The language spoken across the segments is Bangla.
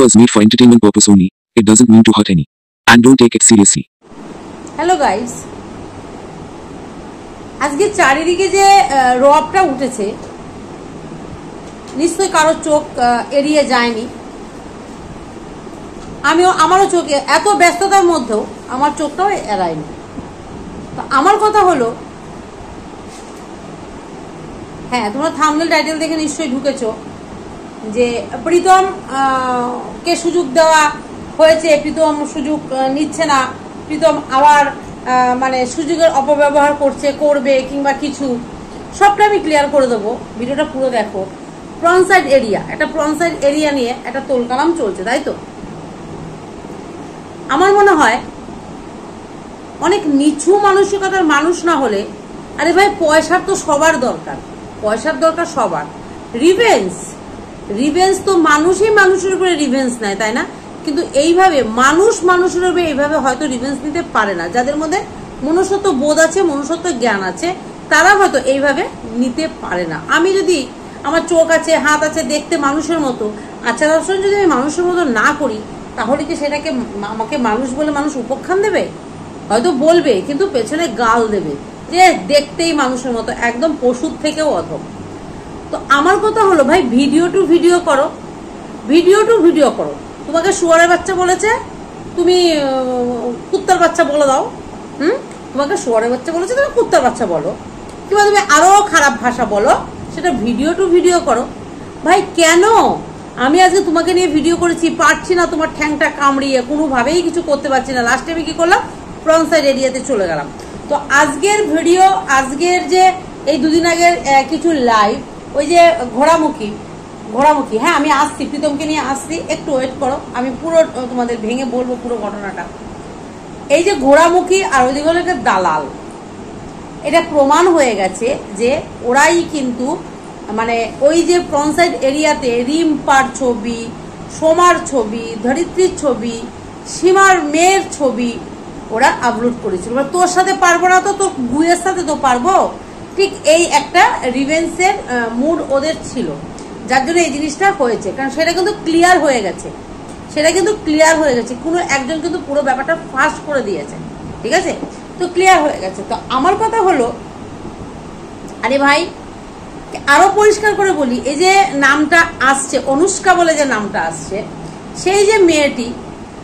Was made for entertainment purpose only. It doesn't mean to hurt any. And don't take it seriously. Hello guys. আজকে চারিদিকে যে রবটা উঠেছে নিশ্চয়ই কারো চোখ এড়িয়ে যায়নি। আমারও চোখে এত ব্যস্ততার মধ্যেও আমার চোখটাও এড়ায়নি। তো আমার কথা হলো, হ্যাঁ তোমরা থাম্বনেল টাইটেল দেখে নিশ্চয়ই ঢুকেছো যে প্রীতম কে সুযোগ দেওয়া হয়েছে, প্রীতম সুযোগ নিচ্ছে না, প্রীতম আবার মানে সুযোগের অপব্যবহার করবে কিংবা কিছু, সবটা আমি ক্লিয়ার করে দেবো। ভিডিওটা পুরো দেখো। ফ্রন্টসাইড এরিয়া নিয়ে একটা তোলকালাম চলছে, তাই তো? আমার মনে হয় অনেক নিচু মানসিকতার মানুষ না হলে, আরে ভাই পয়সার তো সবার দরকার, সবার। রিভেঞ্জ তো মানুষই মানুষের উপরে রিভেঞ্জ নেয়, তাই না? কিন্তু এইভাবে মানুষের উপরে এইভাবে হয়তো রিভেঞ্জ নিতে পারে না। যাদের মধ্যে মনুষ্যত্ব বোধ আছে, মনুষ্যত্ব জ্ঞান আছে, তারা হয়তো এইভাবে নিতে পারে না। আমি যদি আমার চোখ আছে, হাত আছে, দেখতে মানুষের মতো, আচার আচরণ যদি আমি মানুষের মতো না করি, তাহলে কি সেটাকে আমাকে মানুষ বলে মানুষ উপখ্যান দেবে? হয়তো বলবে, কিন্তু পেছনে গাল দেবে যে দেখতেই মানুষের মতো, একদম পশুর থেকেও অধম। তো আমার কথা হলো ভাই, ভিডিও টু ভিডিও করো। তোমাকে শুয়ারের বাচ্চা বলেছে, তুমি কুত্তার বাচ্চা বলে দাও। তোমাকে শুয়ারের বাচ্চা বলেছে, তুমি কুত্তার বাচ্চা বলো, কিংবা তুমি আরো খারাপ ভাষা বলো, সেটা ভিডিও টু ভিডিও করো। ভাই কেন? আমি আজকে তোমাকে নিয়ে ভিডিও করেছি, পারছি না তোমার ঠ্যাংটা কামড়িয়ে, কোনোভাবেই কিছু করতে পারছি না। লাস্টে আমি কি করলাম? ফ্রন্ট সাইড এরিয়াতে চলে গেলাম। তো আজকের ভিডিও, আজকের যে এই দুদিন আগের কিছু লাইভ, ওই যে ঘোড়ামুখী, হ্যাঁ আমি আসছি, প্রীতমকে নিয়ে আসছি, একটু ওয়েট করো, আমি পুরো তোমাদের ভেঙে বলবো পুরো ঘটনাটা। এই যে ঘোড়ামুখী আর ওইদিকে হলো দালাল, এটা প্রমাণ হয়ে গেছে যে ওরাই কিন্তু মানে ওই যে ফ্রন্ট সাইড এরিয়াতে রিম্পার ছবি, সোমার ছবি, ধরিত্রীর ছবি, সীমার মেয়ের ছবি ওরা আপলোড করেছিল। তোর সাথে পারবো না তো তোর গুয়ের সাথে তো পারবো, ঠিক এই একটা রিভেন্সের মুড ওদের ছিল, যার জন্য এই জিনিসটা হয়েছে। কারণ সেটা কিন্তু ক্লিয়ার হয়ে গেছে, কোনো একজন কিন্তু পুরো ব্যাপারটা ফাঁস করে দিয়েছে, ঠিক আছে? তো ক্লিয়ার হয়ে গেছে। তো আমার কথা হলো, আরে ভাই আরো পরিষ্কার করে বলি, এই যে নামটা আসছে অনুষ্কা বলে যে নামটা আসছে, সেই যে মেয়েটি,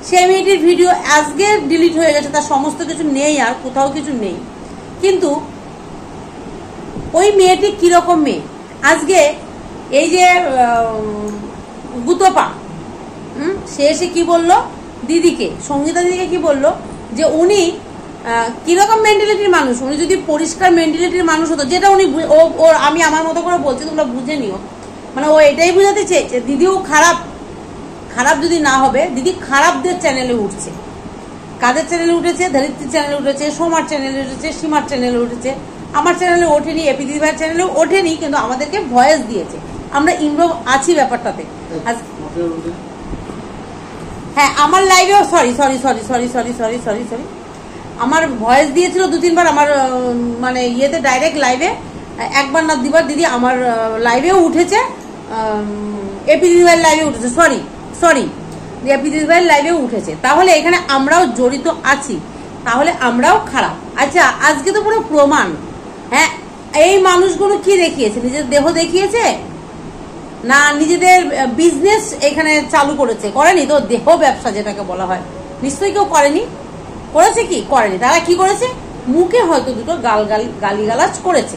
সেই মেয়েটির ভিডিও আজকে ডিলিট হয়ে গেছে, তার সমস্ত কিছু নেই, আর কোথাও কিছু নেই। কিন্তু ওই মেয়েটি কিরকম মেয়ে, আজকে এই যে গুতপা, সে এসে কি বললো দিদিকে, সঙ্গীতা দিদিকে কি বললো, যে উনি কিরকম মেন্টালিটির মানুষ। উনি যদি পরিষ্কার মেন্টালিটির মানুষ হতো, যেটা উনি আমি আমার মতো করে বলছি, তোমরা বুঝে নিও, মানে ও এটাই বুঝাতে চেয়েছে দিদিও খারাপ যদি না হবে, দিদি খারাপদের চ্যানেলে উঠছে। কাদের চ্যানেলে উঠেছে? ধরিত্রীর চ্যানেলে উঠেছে, সোমার চ্যানেলে উঠেছে, সীমার চ্যানেলে উঠেছে, আমার চ্যানেলে ওঠেনি, এপি দিদিভাইয়ের চ্যানেলে ওঠেনি, কিন্তু আমাদেরকে ভয়েস দিয়েছে, আমরা ইনভলভ আছি ব্যাপারটাতে। হ্যাঁ আমার লাইভেও সরি আমার ভয়েস দিয়েছিল 2-3 বার, আমার মানে ইয়েতে ডাইরেক্ট লাইভে, একবার না দুবার দিদি আমার লাইভেও উঠেছে, এপি দিদিভাইয়ের লাইভে উঠেছে, সরি এপি দিদিভাইয়ের লাইভেও উঠেছে। তাহলে এখানে আমরাও জড়িত আছি, তাহলে আমরাও খারাপ। আচ্ছা আজকে তো পুরো প্রমাণ। হ্যাঁ এই মানুষগুলো কি দেখিয়েছে? নিজের দেহ দেখিয়েছে না নিজেদের বিজনেস এখানে চালু করেনি তো? দেহ ব্যবসা যেটাকে বলা হয়, নিশ্চয়ই কেউ করেছে কি? করেনি। তারা কি করেছে? মুখে হয়তো দুটো গালিগালাজ করেছে,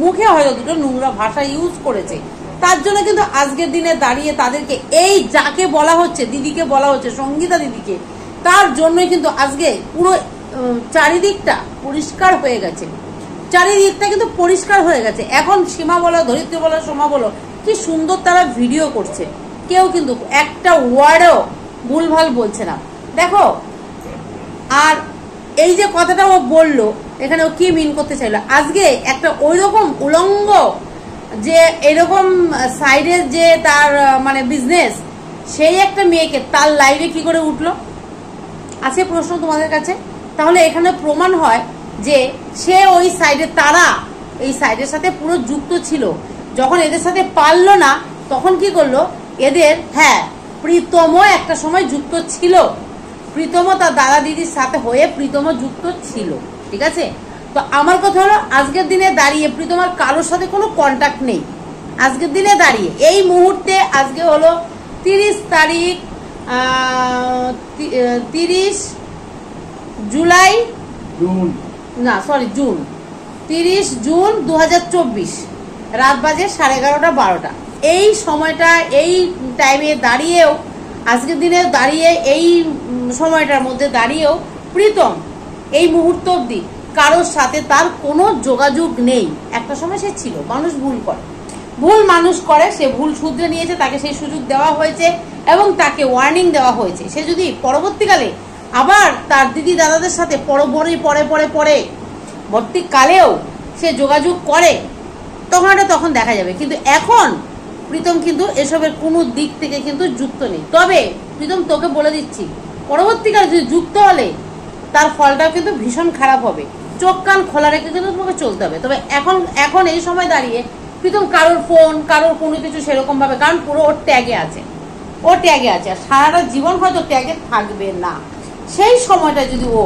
মুখে হয়তো দুটো নোংরা ভাষা ইউজ করেছে। তার জন্য কিন্তু আজকের দিনে দাঁড়িয়ে তাদেরকে, এই যাকে বলা হচ্ছে, দিদিকে বলা হচ্ছে, সঙ্গীতা দিদিকে, তার জন্যই কিন্তু আজকে পুরো চারিদিকটা পরিষ্কার হয়ে গেছে, এখন সীমা বলো, ধরিত্রী বলো, সোমা বলো, কি সুন্দর তারা ভিডিও করছে, কেউ কিন্তু একটা ওয়ার্ডও ভুলভাল বলছে না। দেখো, আর এই যে কথাটা ও বললো, এখানে ও কি মিন করতে চাইলো? আজকে একটা ওই রকম উলঙ্গ, যে এরকম সাইডের যে তার মানে বিজনেস, সেই একটা মেয়েকে তার লাইভে কি করে উঠলো? আছে প্রশ্ন তোমাদের কাছে। তাহলে এখানে প্রমাণ হয় যে সে ওই সাইডে, তারা এই সাইডের সাথে পুরো যুক্ত ছিল। যখন এদের সাথে পারলো না তখন কি করলো এদের, হ্যাঁ প্রীতমও একটা সময় যুক্ত ছিল, প্রীতমও তার দাদা দিদির সাথে হয়ে প্রীতমও যুক্ত ছিল, ঠিক আছে। তো আমার কথা হলো আজকের দিনে দাঁড়িয়ে প্রীতমার কারোর সাথে কোনো কন্ট্যাক্ট নেই। আজকের দিনে দাঁড়িয়ে এই মুহূর্তে, আজকে হলো 30 তারিখ, 30 জুলাই, না সরি জুন, 30 জুন 2024, রাত বাজে 11:30 12টা। এই সময়টা, এই টাইমে দাঁড়িয়েও, আজকের দিনে দাঁড়িয়ে এই সময়টার মধ্যে দাঁড়িয়েও প্রীতম এই মুহূর্ত অবধি কারোর সাথে তার কোনো যোগাযোগ নেই। একটা সময় সে ছিল, মানুষ ভুল করে, ভুল মানুষ করে, সে ভুল শুধরে নিয়েছে, তাকে সেই সুযোগ দেওয়া হয়েছে এবং তাকে ওয়ার্নিং দেওয়া হয়েছে। সে যদি পরবর্তীকালে আবার তার দিদি দাদাদের সাথে পরবর্তীকালেও সে যোগাযোগ করে তখন দেখা যাবে। কিন্তু এখন প্রীতম কিন্তু এসবের কোনো দিক থেকে কিন্তু যুক্ত নেই। তবে প্রীতম তোকে বলে দিচ্ছি, পরবর্তীকালে যদি যুক্ত হলে তার ফলটাও কিন্তু ভীষণ খারাপ হবে। চোখ কান খোলা রেখে কিন্তু তোমাকে চলতে হবে। তবে এখন এই সময় দাঁড়িয়ে প্রীতম কারোর ফোন, কারোর কোনো কিছু সেরকম ভাবে, কারণ পুরো ওর ট্যাগে আছে, আর সারাটা জীবন হয়তো ট্যাগে থাকবে না। সেই সময়টা যদি ও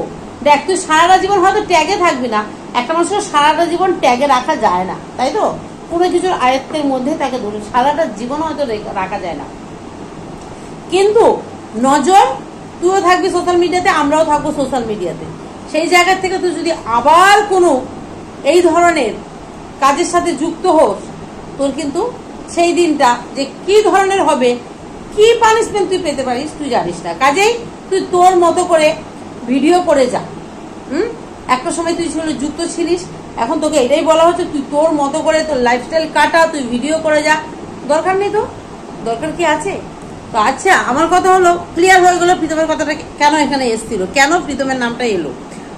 দেখ, তুই সারাটা জীবন হয়তো ট্যাগে থাকবি না, একটা মানুষের সারাটা জীবন ট্যাগে রাখা যায় না, তাই তো? কোনো কিছুর আয়ত্তের মধ্যে তাকে ধরে সারাটা জীবন হয়তো রাখা যায় না। কিন্তু নজর তুইও থাকবি সোশ্যাল মিডিয়াতে, আমরাও থাকবো সোশ্যাল মিডিয়াতে। সেই জায়গা থেকে তুই যদি আবার কোনো এই ধরনের কাজের সাথে যুক্ত হোস, তোর কিন্তু সেই দিনটা যে কি ধরনের হবে, কি পানিশমেন্ট তুই পেতে পারিস তুই জানিস না। কাজেই তুই তোর মতো করে ভিডিও করে যা। একটা সময় তুই যুক্ত ছিলিস, এখন তোকে এটাই বলা হচ্ছে তুই তোর মতো করে তোর লাইফস্টাইল কাটা, তুই ভিডিও করে যা। দরকার নেই তো, দরকার কি আছে? তো আচ্ছা, আমার কথা হলো ক্লিয়ার হয়ে গেল প্রীতমের কথাটা কেন এখানে এসেছিল, কেন প্রীতমের নামটা এলো,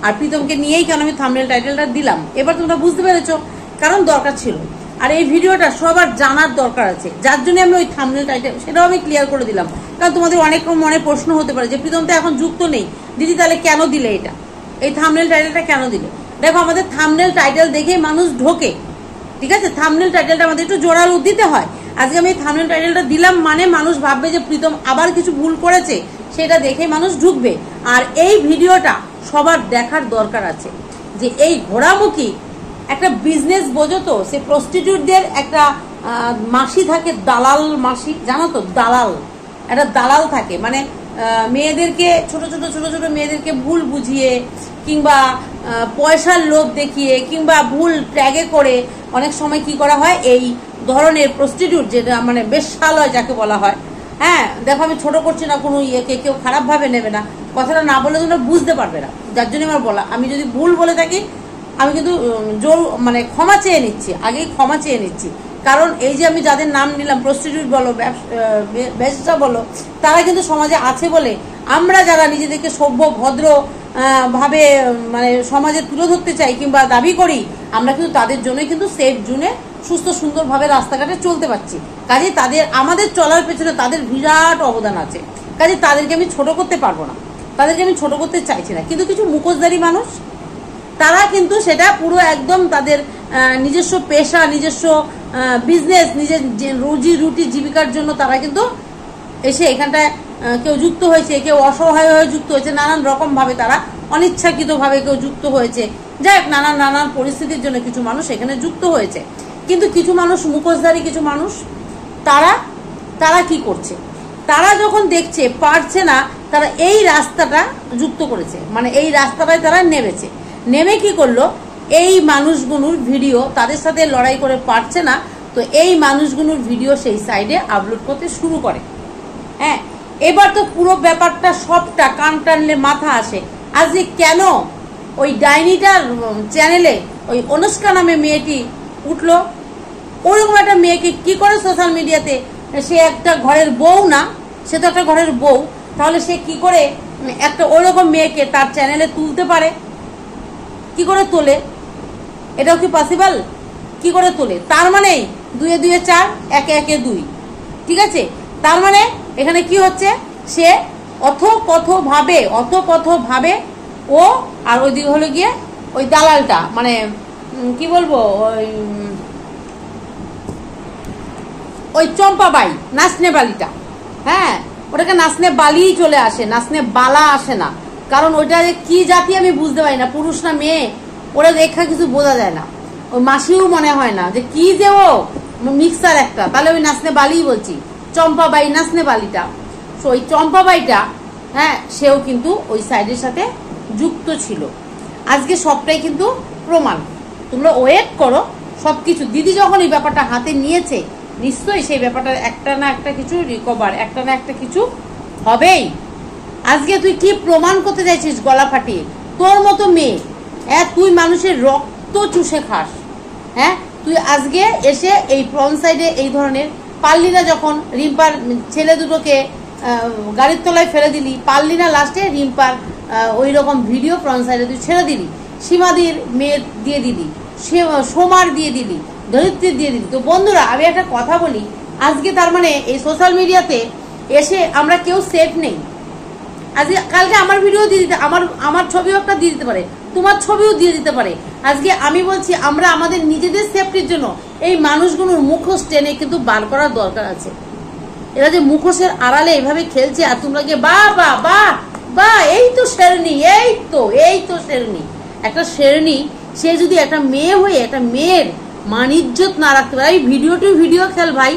আর প্রীতমকে নিয়েই কেন আমি থাম্বনেল টাইটেলটা দিলাম। এবার তোমরা বুঝতে পেরেছো, কারণ দরকার ছিল। আর এই ভিডিওটা সবার জানার দরকার আছে, যার জন্য আমি ওই থাম্বনেল টাইটেল সেটাও আমি ক্লিয়ার করে দিলাম। কারণ তোমাদের অনেক মনে প্রশ্ন হতে পারে যে প্রীতম তো এখন যুক্ত নেই, দিদি তাহলে কেন দিলে এটা, এই থাম্বনেল টাইটেলটা কেন দিলে? দেখো, আমাদের থাম্বনেল টাইটেল দেখেই মানুষ ঢোকে, ঠিক আছে? থাম্বনেল টাইটেলটা আমাদের একটু জোরালো দিতে হয়। আজকে আমি থাম্বনেল টাইটেলটা দিলাম মানে মানুষ ভাববে যে প্রীতম আবার কিছু ভুল করেছে, সেটা দেখে মানুষ ঢুকবে। আর এই ভিডিওটা সবার দেখার দরকার আছে যে এই ঘোড়ামুখী একটা বিজনেস, বোঝো তো, সে প্রস্টিটিউটদের একটা মাসি থাকে, দালাল মাসি, জানো তো, দালাল, একটা দালাল থাকে, মানে মেয়েদেরকে ছোট ছোট মেয়েদেরকে ভুল বুঝিয়ে কিংবা পয়সার লোভ দেখিয়ে কিংবা ভুল ট্যাগে করে অনেক সময় কি করা হয়, এই ধরনের প্রস্টিটিউট, যেটা মানে বেশ্যালয় যাকে বলা হয়। হ্যাঁ, দেখো, আমি ছোট করছি না কোনো ইয়েকে, কেউ খারাপভাবে নেবে না, কথাটা না বলে তোমরা বুঝতে পারবে না, যার জন্য আমার বলা। আমি যদি ভুল বলে থাকি আমি কিন্তু মানে ক্ষমা চেয়ে নিচ্ছি, আগেই ক্ষমা চেয়ে নিচ্ছি। কারণ এই যে আমি যাদের নাম নিলাম, প্রস্টিটিউট বলো, ব্যবসা বলো, তারা কিন্তু সমাজে আছে বলে আমরা যারা নিজেদেরকে সভ্য ভদ্র ভাবে মানে সমাজে তুলে ধরতে চাই কিংবা দাবি করি, আমরা কিন্তু তাদের জন্যই কিন্তু সেফ জোনে সুস্থ সুন্দরভাবে রাস্তাঘাটে চলতে পারছি। কাজে আমাদের চলার পেছনে তাদের বিরাট অবদান আছে। কাজে তাদেরকে আমি ছোট করতে পারবো না, তাদেরকে আমি ছোট করতে চাইছি না। কিন্তু কিছু মুখোশধারী মানুষ, তারা কিন্তু সেটা পুরো একদম তাদের নিজস্ব পেশা, নিজস্ব বিজনেস, নিজের রুজি রুটি জীবিকার জন্য তারা কিন্তু এসে এখানটায় কেউ যুক্ত হয়েছে, কেউ অসহায় হয়ে যুক্ত হয়েছে, নানান রকম ভাবে তারা অনিচ্ছাকৃতভাবে কেউ যুক্ত হয়েছে। যাই হোক, নানান পরিস্থিতির জন্য কিছু মানুষ এখানে যুক্ত হয়েছে। কিন্তু কিছু মানুষ, মুখোশধারী কিছু মানুষ, তারা কি করছে, তারা যখন দেখছে পারছে না, তারা এই রাস্তাটা যুক্ত করেছে, মানে এই রাস্তাটায় তারা নেমে কি করলো, এই মানুষগুলোর ভিডিও, তাদের সাথে লড়াই করে পারছে না, তো এই মানুষগুলোর ভিডিও সেই সাইডে আপলোড করতে শুরু করে। হ্যাঁ, এবার তো পুরো ব্যাপারটা সবটা কান টানলে মাথা আসে। আজকে কেন ওই ডাইনিটার চ্যানেলে ওই অনুষ্কা নামে মেয়েটি উঠলো, ওরকম একটা মেয়েকে কি করে সোশ্যাল মিডিয়াতে, সে একটা ঘরের বউ না, সে তো একটা ঘরের বউ, তাহলে সে কি করে একটা ওইরকম মেয়েকে তার চ্যানেলে তুলতে পারে? কি করে তোলে? এটাও কি পসিবল? কি করে তোলে? তার মানে 2 এ 2 এ 4, 1 এ 1 এ 2, ঠিক আছে? তার মানে এখানে কি হচ্ছে, সে অথকথভাবে ও, আর ওইদিকে হলো গিয়ে ওই দালালটা, মানে কি বলবো, ওই ওই চম্পাবাই নাচনে বালিটা, হ্যাঁ ওটাকে নাচনে বালিই চলে আসে, নাচনে বালা আসে না। কারণ ওইটা যে কি জাতি আমি বুঝতে পারি না, পুরুষ না মেয়ে ওরা দেখা কিছু বোঝা যায় না। ওই মাসিও মনে হয় না যে কি যে ও মিক্সার একটা, তাহলে ওই নাচনে বালিই বলছি, চম্পাবাই নাচনে বালিটা। তো ওই চম্পাবাইটা, হ্যাঁ সেও কিন্তু ওই সাইডের সাথে যুক্ত ছিল। আজকে সবটাই কিন্তু প্রমাণ, তোমরা ওয়েট করো সবকিছু। দিদি যখন এই ব্যাপারটা হাতে নিয়েছে, নিশ্চয়ই সেই ব্যাপারটা একটা না একটা কিছু রিকভার, একটা না একটা কিছু হবেই। আজকে তুই কি প্রমাণ করতে চাইছিস গলা ফাটিয়ে? তোর মতো মেয়ে, হ্যাঁ তুই মানুষের রক্ত চুষে খাস, হ্যাঁ তুই আজকে এসে এই ফ্রন্ট সাইডে এই ধরনের পারলি না, যখন রিম্পার ছেলে দুটোকে গাড়ির তলায় ফেলে দিলি, পারলি না লাস্টে রিম্পার ওই রকম ভিডিও ফ্রন্ট সাইডে তুই ছেড়ে দিলি, সীমাদির মেয়ে দিয়ে দিলি, সোমার দিয়ে দিলি, ধরিত্রীর দিয়ে দিলি। তো বন্ধুরা আমি একটা কথা বলি, আজকে তার মানে এই সোশ্যাল মিডিয়াতে এসে আমরা কেউ সেফ নেই। আজকে কালকে আমার ভিডিও দিয়ে দিতে, আমার ছবিও একটা দিয়ে দিতে পারে, তোমার ছবিও দিয়ে দিতে পারে। আজকে আমি বলছি আমরা আমাদের নিজেদের সেফটির জন্য এই মানুষগুলোর মুখোশ টেনে কিন্তু বার করার দরকার আছে। এরা যে মুখোশের আড়ালে এভাবে খেলছে, আর তোমরা গিয়ে বা বা বা বা এই তো শেরনি, এই তো শেরনি। একটা শেরনি সে যদি একটা মেয়ে হয়ে একটা মেয়ের মান ইজ্জত না রাখতে পারে, ভিডিও টু ভিডিও খেল ভাই,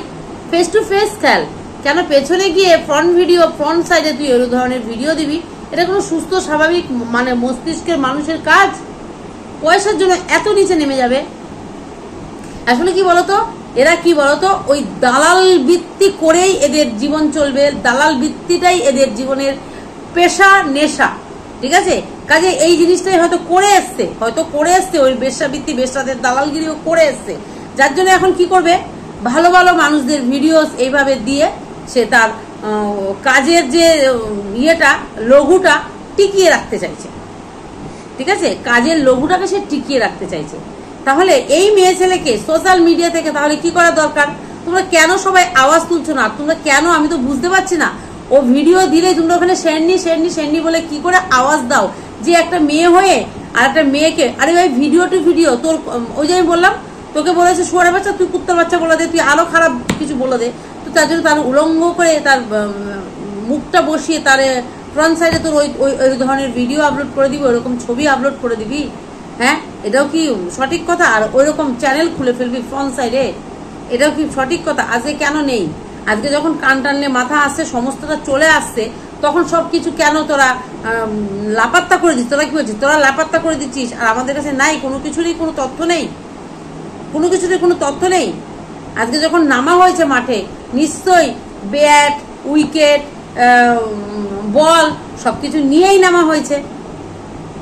ফেস টু ফেস খেল, কেন পেছনে গিয়ে ফ্রন্ট ভিডিও ফ্রন্ট সাইডে তুই ওই ধরনের ভিডিও দিবি? এটা কোনো সুস্থ স্বাভাবিক মানে মস্তিষ্কের মানুষের কাজ? পয়সার জন্য এত নিচে নেমে যাবে? আসলে কি বলতো, এরা কি বলতো, ওই দালাল বৃত্তি করেই এদের জীবন চলবে, দালাল বৃত্তিটাই এদের জীবনের পেশা, নেশা, ঠিক আছে? কাজে এই জিনিসটাই হয়তো করে এসছে ওই বেশ্যাবৃত্তি, বেশ্যাদের দালালগিরিও করে এসছে, যার জন্য এখন কি করবে, ভালো ভালো মানুষদের ভিডিও এইভাবে দিয়ে সে তার কাজের যে ইয়েটা, লঘুটা টিকিয়ে রাখতে চাইছে, ঠিক আছে? কাজের লঘুটাকে সে টিকিয়ে রাখতে চাইছে। তাহলে এই মেয়ে ছেলেকে সোশ্যাল মিডিয়া থেকে তাহলে কি করা দরকার? তোমরা কেন সবাই আওয়াজ তুলছো না? তোমরা কেন, আমি তো বুঝতে পারছি না। ও ভিডিও দিলে তোমরা ওখানে শেরনি বলে কি করে আওয়াজ দাও? যে একটা মেয়ে হয়ে আর একটা মেয়েকে, আরে ভাই ভিডিও টু ভিডিও, তোর ওই যে আমি বললাম তোকে বলেছে শুয়ারের বাচ্চা, তুই কুত্তার বাচ্চা বলে দে, তুই আরো খারাপ কিছু বলে দে, তো তার জন্য তার উলঙ্গ করে তার মুখটা বসিয়ে তার ফ্রন্ট সাইডে তোর ওই ধরনের ভিডিও আপলোড করে দিবি, ওইরকম ছবি আপলোড করে দিবি? হ্যাঁ এটাও কি সঠিক কথা? আর ওইরকম চ্যানেল খুলে ফেলবি ফ্রন্ট সাইডে, এটাও কি সঠিক কথা? আজকে কেন নেই? আজকে যখন কান টানলে মাথা আসছে, সমস্তটা চলে আসছে, তখন সবকিছু কেন তোরা লাপাত্তা করে দিচ্ছিস? তোরা কি বলছিস, তোরা লাপাত্তা করে দিচ্ছিস, আর আমাদের কাছে নাই কোনো কিছুরই কোনো তথ্য নেই, কোনো কিছুরই কোনো তথ্য নেই। আজকে যখন নামা হয়েছে মাঠে, নিশ্চয়ই ব্যাট, উইকেট, বল সবকিছু নিয়েই নামা হয়েছে,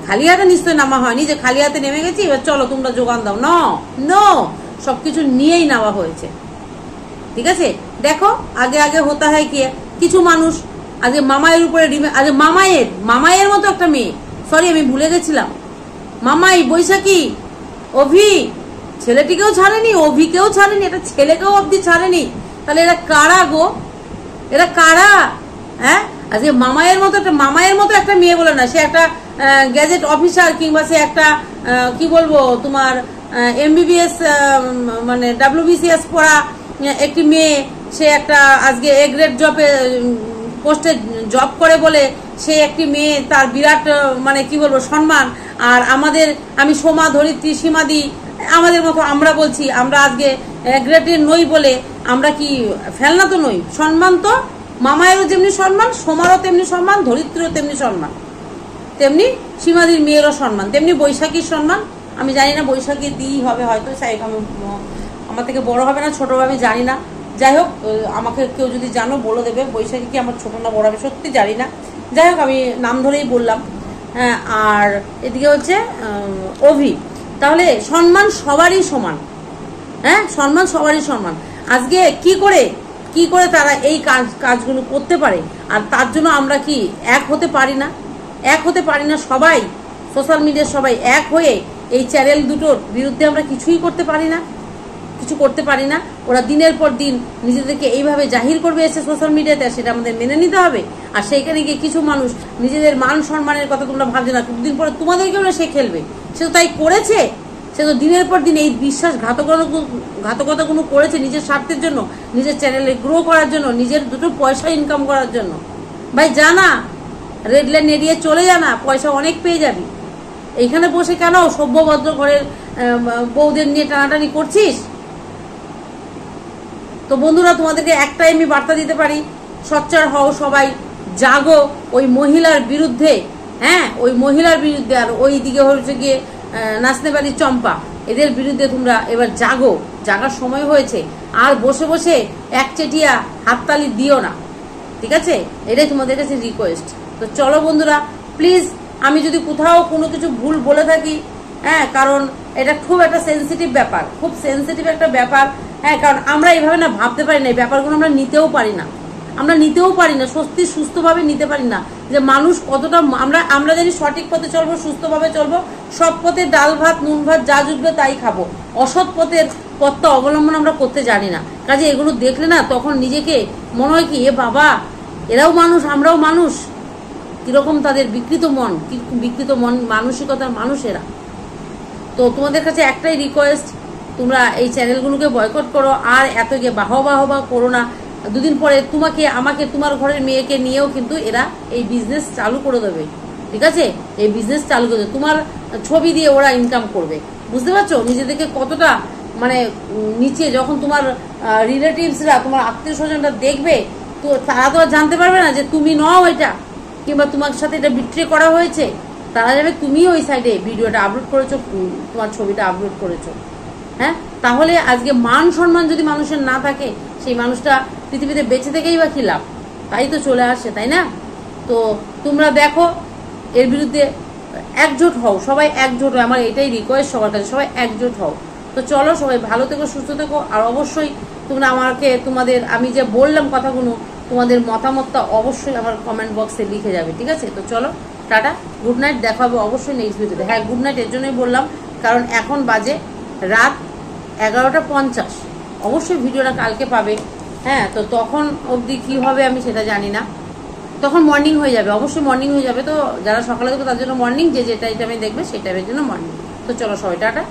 খালি হাতে নিশ্চয়ই নামা হয়নি যে খালি হাতে নেমে গেছি এবার চলো তোমরা যোগান দাও, নো, সবকিছু নিয়েই নেওয়া হয়েছে, ঠিক আছে? দেখো আগে আগে হতা হয় কি, কিছু মানুষ আজকে মামায়ের উপরে আজকে মামায়ের মতো একটা মেয়ে, সরি আমি ভুলে গেছিলাম, মামাই, বৈশাখী, অভি, ছেলেটিকেও ছাড়েনি, অভিকেও ছাড়েনি, এটা ছেলেকেও অবধি ছাড়েনি। তাহলে এরা কারা গো? এরা কারা? হ্যাঁ আজকে মামায়ের মতো একটা মেয়ে বলে না, সে একটা গ্যাজেট অফিসার, কিংবা সে একটা কি বলবো তোমার MBBS মানে WBCS পড়া একটি মেয়ে, সে একটা আজকে এ গ্রেড জবে পোস্টে জব করে বলে সে একটি মেয়ে, তার বিরাট মানে কি বলবো সম্মান। আর আমাদের, আমি সোমা, ধরিত্রী, সীমাদি, আমাদের মতো আমরা বলছি আমরা আজকে গ্রেডের নই বলে আমরা কি ফেলনা তো নই? সম্মান তো মামায়েরও যেমনি সম্মান, সোমারও তেমনি সম্মান, ধরিত্রীরও তেমনি সম্মান, তেমনি সীমাদির মেয়েরও সম্মান, তেমনি বৈশাখীর সম্মান। আমি জানি না বৈশাখী দিই হবে হয়তো, আমার থেকে বড় হবে না ছোট হবে আমি জানি না, যাই হোক আমাকে কেউ যদি জানো বলে দেবে বৈশাখী কি আমার ছোট না বড় হবে, সত্যি জানি না, যাই হোক আমি নাম ধরেই বললাম। হ্যাঁ আর এদিকে হচ্ছে অভি, তাহলে সম্মান সবারই সমান, হ্যাঁ সম্মান সবারই সমান। আজকে কি করে তারা এই কাজগুলো করতে পারে? আর তার জন্য আমরা কি এক হতে পারি না? সবাই সোশ্যাল মিডিয়ার সবাই এক হয়ে এই চ্যানেল দুটোর বিরুদ্ধে আমরা কিছুই করতে পারি না, কিছু করতে পারি না। ওরা দিনের পর দিন নিজেদেরকে এইভাবে জাহির করবে এসে সোশ্যাল মিডিয়াতে, সেটা আমাদের মেনে নিতে হবে। আর সেইখানে গিয়ে কিছু মানুষ নিজেদের মান সম্মানের কথা তোমরা ভাবছো না, দুদিন পরে তোমাদেরকেও না সে খেলবে, সে তো তাই করেছে, সে তো দিনের পর দিন এই ঘাতকতাগুলো করেছে নিজের স্বার্থের জন্য, নিজের চ্যানেলে গ্রো করার জন্য, নিজের দুটো পয়সা ইনকাম করার জন্য। ভাই জানা রেড লাইন এড়িয়ে চলে জানা, পয়সা অনেক পেয়ে যাবি। এইখানে বসে কেন সভ্য ভদ্র ঘরের বউদের নিয়ে টানাটানি করছিস? তো বন্ধুরা, তোমাদেরকে একটাই আমি বার্তা দিতে পারি, সোচ্চার হও সবাই, জাগো ওই মহিলার বিরুদ্ধে। হ্যাঁ, ওই মহিলার বিরুদ্ধে, আর ওই দিকে হচ্ছে গিয়ে নাচতে পারি চম্পা, এদের বিরুদ্ধে তোমরা এবার জাগো, জাগার সময় হয়েছে। আর বসে বসে একচেটিয়া হাততালি দিও না, ঠিক আছে? এটাই তোমাদের কাছে রিকোয়েস্ট। তো চলো বন্ধুরা, প্লিজ, আমি যদি কোথাও কোনো কিছু ভুল বলে থাকি, হ্যাঁ, কারণ এটা খুব একটা সেন্সিটিভ ব্যাপার, খুব সেন্সিটিভ একটা ব্যাপার। হ্যাঁ, কারণ আমরা এইভাবে না ভাবতে পারি না, এই ব্যাপারগুলো আমরা নিতেও পারি না, সত্যি সুস্থভাবে নিতে পারি না যে মানুষ কতটা, আমরা জানি সঠিক পথে চলবো, সুস্থভাবে চলবো, সব পথে ডাল ভাত নুন ভাত যা জুটবে তাই খাবো, অসৎ পথটা অবলম্বন আমরা করতে জানি না। কাজে এগুলো দেখলে না তখন নিজেকে মনে হয় কি, এ বাবা, এরাও মানুষ, আমরাও মানুষ, কিরকম তাদের বিকৃত মন মানসিকতার মানুষেরা। তো তোমাদের কাছে একটাই রিকোয়েস্ট, তোমরা এই চ্যানেলগুলোকে বয়কট করো, আর এত গিয়ে বাহবা করো না। দুদিন পরে তোমাকে, আমাকে, তোমার ঘরের মেয়েকে নিয়েও কিন্তু এরা এই বিজনেস চালু করে দেবে, ঠিক আছে? এই বিজনেস চালু করে দেবে, তোমার ছবি দিয়ে ওরা ইনকাম করবে। বুঝতে পারছো নিজেদেরকে কতটা মানে নিচে? যখন তোমার রিলেটিভসরা, তোমার আত্মীয় স্বজনরা দেখবে, তো তারা তো আর জানতে পারবে না যে তুমি নও এটা, কিংবা তোমার সাথে এটা বিট্রে করা হয়েছে। তারা যাবে তুমি ওই সাইডে ভিডিওটা আপলোড করেছো, তোমার ছবিটা আপলোড করেছো। হ্যাঁ, তাহলে আজকে মান সম্মান যদি মানুষের না থাকে, সেই মানুষটা পৃথিবীতে বেঁচে থেকেই বা কি লাভ? তাই তো চলে আসে, তাই না? তো তোমরা দেখো, এর বিরুদ্ধে একজোট হও, সবাই একজোট হও, আমার এটাই রিকোয়েস্ট সবার কাছে, সবাই একজোট হও। তো চলো, সবাই ভালো থেকো, সুস্থ থেকো, আর অবশ্যই তোমরা আমাকে তোমাদের, আমি যে বললাম কথাগুলো, তোমাদের মতামতটা অবশ্যই আমার কমেন্ট বক্সে লিখে যাবে, ঠিক আছে? তো চলো, টাটা, গুড নাইট, দেখা হবে অবশ্যই নেক্সট ভিডিওতে। হ্যাঁ, গুড নাইট এর জন্যই বললাম, কারণ এখন বাজে রাত 11:50, অবশ্যই ভিডিওটা কালকে পাবে। হ্যাঁ, তো তখন অবধি কি হবে আমি সেটা জানি না, তখন মর্নিং হয়ে যাবে, অবশ্যই মর্নিং হয়ে যাবে। তো যারা সকালে দেখবে তার জন্য মর্নিং, যে যেটা এটা আমি দেখবে সেই টাইমের জন্য মর্নিং। তো চলো সবাই টাটা।